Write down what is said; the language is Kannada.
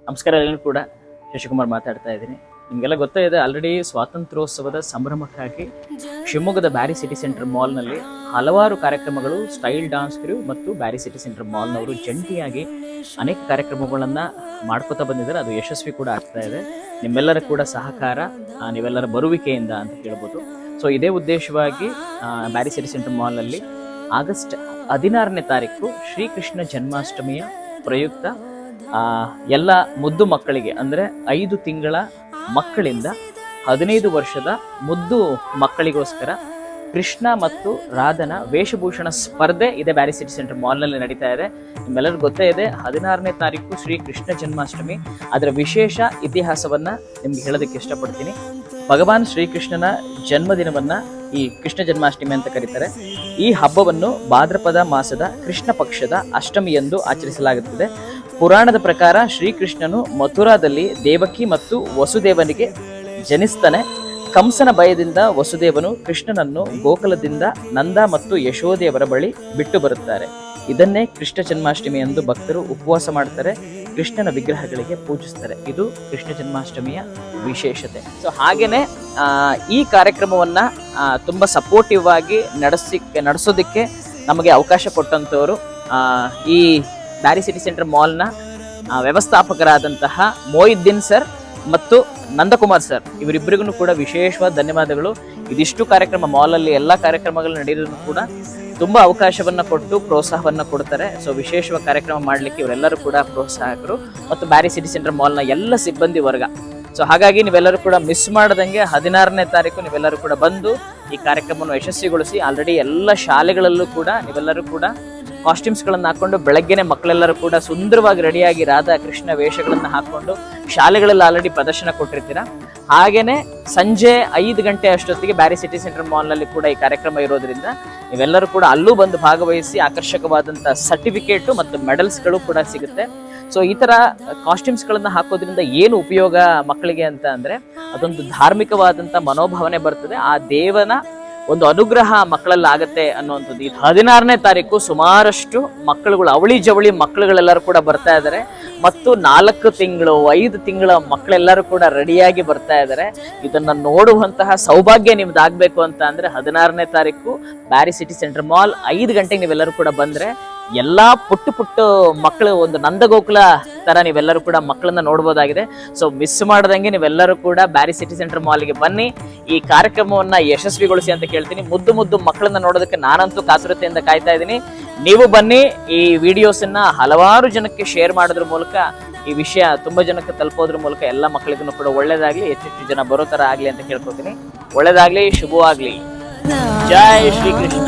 ನಮಸ್ಕಾರ ಎಲ್ಲರೂ ಕೂಡ ಶಶಿಕುಮಾರ್ ಮಾತಾಡ್ತಾ ಇದ್ದೀನಿ. ನಿಮಗೆಲ್ಲ ಗೊತ್ತಾಗಿದೆ, ಆಲ್ರೆಡಿ ಸ್ವಾತಂತ್ರ್ಯೋತ್ಸವದ ಸಂಭ್ರಮಕ್ಕಾಗಿ ಶಿವಮೊಗ್ಗದ ಬ್ಯಾರಿ ಸಿಟಿ ಸೆಂಟರ್ ಮಾಲ್ನಲ್ಲಿ ಹಲವಾರು ಕಾರ್ಯಕ್ರಮಗಳು ಸ್ಟೈಲ್ ಡಾನ್ಸ್ ಕ್ರೂ ಮತ್ತು ಬ್ಯಾರಿ ಸಿಟಿ ಸೆಂಟರ್ ಮಾಲ್ನವರು ಜಂಟಿಯಾಗಿ ಅನೇಕ ಕಾರ್ಯಕ್ರಮಗಳನ್ನು ಮಾಡ್ಕೋತಾ ಬಂದಿದ್ದಾರೆ. ಅದು ಯಶಸ್ವಿ ಕೂಡ ಆಗ್ತಾ ಇದೆ. ನಿಮ್ಮೆಲ್ಲರ ಕೂಡ ಸಹಕಾರ, ನೀವೆಲ್ಲರ ಬರುವಿಕೆಯಿಂದ ಅಂತ ಹೇಳ್ಬೋದು. ಸೊ ಇದೇ ಉದ್ದೇಶವಾಗಿ ಬ್ಯಾರಿ ಸಿಟಿ ಸೆಂಟರ್ ಮಾಲ್ನಲ್ಲಿ ಆಗಸ್ಟ್ 16ನೇ ತಾರೀಕು ಶ್ರೀಕೃಷ್ಣ ಜನ್ಮಾಷ್ಟಮಿಯ ಪ್ರಯುಕ್ತ ಎಲ್ಲ ಮುದ್ದು ಮಕ್ಕಳಿಗೆ ಅಂದರೆ 5 ತಿಂಗಳ ಮಕ್ಕಳಿಂದ 15 ವರ್ಷದ ಮುದ್ದು ಮಕ್ಕಳಿಗೋಸ್ಕರ ಕೃಷ್ಣ ಮತ್ತು ರಾಧನ ವೇಷಭೂಷಣ ಸ್ಪರ್ಧೆ ಇದೆ ಬ್ಯಾರಿ ಸಿಟಿ ಸೆಂಟರ್ ಮಾಲ್ನಲ್ಲಿ ನಡೀತಾ ಇದೆ. ನಿಮ್ಮೆಲ್ಲರಿಗೂ ಗೊತ್ತೇ ಇದೆ, 16ನೇ ತಾರೀಕು ಶ್ರೀ ಕೃಷ್ಣ ಜನ್ಮಾಷ್ಟಮಿ. ಅದರ ವಿಶೇಷ ಇತಿಹಾಸವನ್ನ ನಿಮ್ಗೆ ಹೇಳೋದಕ್ಕೆ ಇಷ್ಟಪಡ್ತೀನಿ. ಭಗವಾನ್ ಶ್ರೀಕೃಷ್ಣನ ಜನ್ಮದಿನವನ್ನ ಈ ಕೃಷ್ಣ ಜನ್ಮಾಷ್ಟಮಿ ಅಂತ ಕರೀತಾರೆ. ಈ ಹಬ್ಬವನ್ನು ಭಾದ್ರಪದ ಮಾಸದ ಕೃಷ್ಣ ಪಕ್ಷದ ಅಷ್ಟಮಿಯಂದು ಆಚರಿಸಲಾಗುತ್ತದೆ. ಪುರಾಣದ ಪ್ರಕಾರ ಶ್ರೀಕೃಷ್ಣನು ಮಥುರಾದಲ್ಲಿ ದೇವಕಿ ಮತ್ತು ವಸುದೇವನಿಗೆ ಜನಿಸ್ತಾನೆ. ಕಂಸನ ಭಯದಿಂದ ವಸುದೇವನು ಕೃಷ್ಣನನ್ನು ಗೋಕುಲದಿಂದ ನಂದ ಮತ್ತು ಯಶೋದೆಯವರ ಬಳಿ ಬಿಟ್ಟು ಬರುತ್ತಾರೆ. ಇದನ್ನೇ ಕೃಷ್ಣ ಜನ್ಮಾಷ್ಟಮಿ ಎಂದು ಭಕ್ತರು ಉಪವಾಸ ಮಾಡ್ತಾರೆ, ಕೃಷ್ಣನ ವಿಗ್ರಹಗಳಿಗೆ ಪೂಜಿಸ್ತಾರೆ. ಇದು ಕೃಷ್ಣ ಜನ್ಮಾಷ್ಟಮಿಯ ವಿಶೇಷತೆ. ಸೊ ಹಾಗೇನೆ ಈ ಕಾರ್ಯಕ್ರಮವನ್ನ ತುಂಬಾ ಸಪೋರ್ಟಿವ್ ಆಗಿ ನಡೆಸೋದಕ್ಕೆ ನಮಗೆ ಅವಕಾಶ ಕೊಟ್ಟಂತವರು ಈ ಬ್ಯಾರಿ ಸಿಟಿ ಸೆಂಟರ್ ಮಾಲ್ನ ವ್ಯವಸ್ಥಾಪಕರಾದಂತಹ ಮೊಹಿದ್ದೀನ್ ಸರ್ ಮತ್ತು ನಂದಕುಮಾರ್ ಸರ್, ಇವರಿಬ್ಬರಿಗೂ ಕೂಡ ವಿಶೇಷವಾದ ಧನ್ಯವಾದಗಳು. ಇದಿಷ್ಟು ಕಾರ್ಯಕ್ರಮ ಮಾಲಲ್ಲಿ ಎಲ್ಲ ಕಾರ್ಯಕ್ರಮಗಳು ನಡೆಯೋದನ್ನು ಕೂಡ ತುಂಬಾ ಅವಕಾಶವನ್ನ ಕೊಟ್ಟು ಪ್ರೋತ್ಸಾಹವನ್ನ ಕೊಡ್ತಾರೆ. ಸೊ ವಿಶೇಷವಾದ ಕಾರ್ಯಕ್ರಮ ಮಾಡಲಿಕ್ಕೆ ಇವರೆಲ್ಲರೂ ಕೂಡ ಪ್ರೋತ್ಸಾಹಕರು ಮತ್ತು ಬ್ಯಾರಿ ಸಿಟಿ ಸೆಂಟರ್ ಮಾಲ್ನ ಎಲ್ಲ ಸಿಬ್ಬಂದಿ ವರ್ಗ. ಸೊ ಹಾಗಾಗಿ ನೀವೆಲ್ಲರೂ ಕೂಡ ಮಿಸ್ ಮಾಡದಂಗೆ 16ನೇ ತಾರೀಕು ನೀವೆಲ್ಲರೂ ಕೂಡ ಬಂದು ಈ ಕಾರ್ಯಕ್ರಮವನ್ನು ಯಶಸ್ವಿಗೊಳಿಸಿ. ಆಲ್ರೆಡಿ ಎಲ್ಲ ಶಾಲೆಗಳಲ್ಲೂ ಕೂಡ ನೀವೆಲ್ಲರೂ ಕೂಡ ಕಾಸ್ಟ್ಯೂಮ್ಸ್ಗಳನ್ನು ಹಾಕೊಂಡು ಬೆಳಗ್ಗೆನೆ ಮಕ್ಕಳೆಲ್ಲರೂ ಕೂಡ ಸುಂದರವಾಗಿ ರೆಡಿಯಾಗಿ ರಾಧಾ ಕೃಷ್ಣ ವೇಷಗಳನ್ನು ಹಾಕೊಂಡು ಶಾಲೆಗಳಲ್ಲಿ ಆಲ್ರೆಡಿ ಪ್ರದರ್ಶನ ಕೊಟ್ಟಿರ್ತೀರಾ. ಹಾಗೇನೆ ಸಂಜೆ 5 ಗಂಟೆ ಅಷ್ಟೊತ್ತಿಗೆ ಬ್ಯಾರಿ ಸಿಟಿ ಸೆಂಟರ್ ಮಾಲ್ನಲ್ಲಿ ಕೂಡ ಈ ಕಾರ್ಯಕ್ರಮ ಇರೋದ್ರಿಂದ ನೀವೆಲ್ಲರೂ ಕೂಡ ಅಲ್ಲೂ ಬಂದು ಭಾಗವಹಿಸಿ ಆಕರ್ಷಕವಾದಂತಹ ಸರ್ಟಿಫಿಕೇಟು ಮತ್ತು ಮೆಡಲ್ಸ್ಗಳು ಕೂಡ ಸಿಗುತ್ತೆ. ಸೊ ಈ ತರ ಕಾಸ್ಟ್ಯೂಮ್ಸ್ಗಳನ್ನ ಹಾಕೋದ್ರಿಂದ ಏನು ಉಪಯೋಗ ಮಕ್ಕಳಿಗೆ ಅಂತ ಅಂದ್ರೆ, ಅದೊಂದು ಧಾರ್ಮಿಕವಾದಂತ ಮನೋಭಾವನೆ ಬರ್ತದೆ. ಆ ದೇವನ ಒಂದು ಅನುಗ್ರಹ ಮಕ್ಕಳಲ್ಲಿ ಆಗತ್ತೆ ಅನ್ನುವಂಥದ್ದು. ಇದು 16ನೇ ತಾರೀಕು ಸುಮಾರಷ್ಟು ಮಕ್ಕಳುಗಳು, ಅವಳಿ ಜವಳಿ ಮಕ್ಕಳುಗಳೆಲ್ಲರೂ ಕೂಡ ಬರ್ತಾ ಇದ್ದಾರೆ ಮತ್ತು 4 ತಿಂಗಳು 5 ತಿಂಗಳ ಮಕ್ಕಳೆಲ್ಲರೂ ಕೂಡ ರೆಡಿಯಾಗಿ ಬರ್ತಾ ಇದ್ದಾರೆ. ಇದನ್ನ ನೋಡುವಂತಹ ಸೌಭಾಗ್ಯ ನಿಮ್ದು ಆಗ್ಬೇಕು ಅಂತ ಅಂದ್ರೆ 16ನೇ ತಾರೀಕು ಬ್ಯಾರಿ ಸಿಟಿ ಸೆಂಟರ್ ಮಾಲ್ 5 ಗಂಟೆಗೆ ನೀವೆಲ್ಲರೂ ಕೂಡ ಬಂದ್ರೆ ಎಲ್ಲಾ ಪುಟ್ಟು ಮಕ್ಕಳು ಒಂದು ನಂದಗೋಕುಲ ತರ ನೀವೆಲ್ಲರೂ ಕೂಡ ಮಕ್ಕಳನ್ನ ನೋಡ್ಬೋದಾಗಿದೆ. ಸೊ ಮಿಸ್ ಮಾಡದಂಗೆ ನೀವೆಲ್ಲರೂ ಕೂಡ ಬ್ಯಾರಿ ಸಿಟಿ ಸೆಂಟರ್ ಮಾಲ್ಗೆ ಬನ್ನಿ, ಈ ಕಾರ್ಯಕ್ರಮವನ್ನ ಯಶಸ್ವಿಗೊಳಿಸಿ ಅಂತ ಕೇಳ್ತೀನಿ. ಮುದ್ದು ಮಕ್ಕಳನ್ನ ನೋಡೋದಕ್ಕೆ ನಾನಂತೂ ಕಾತುರತೆಯಿಂದ ಕಾಯ್ತಾ ಇದ್ದೀನಿ. ನೀವು ಬನ್ನಿ, ಈ ವಿಡಿಯೋಸ್ ಅನ್ನ ಹಲವಾರು ಜನಕ್ಕೆ ಶೇರ್ ಮಾಡೋದ್ರ ಮೂಲಕ ಈ ವಿಷಯ ತುಂಬಾ ಜನಕ್ಕೆ ತಲುಪೋದ್ರ ಮೂಲಕ ಎಲ್ಲ ಮಕ್ಕಳಿಗೂ ಕೂಡ ಒಳ್ಳೇದಾಗ್ಲಿ, ಹೆಚ್ಚೆಚ್ಚು ಜನ ಬರೋ ತರ ಆಗ್ಲಿ ಅಂತ ಕೇಳ್ಕೊತೀನಿ. ಒಳ್ಳೇದಾಗ್ಲಿ, ಶುಭವಾಗ್ಲಿ. ಜೈ ಶ್ರೀಕೃಷ್ಣ.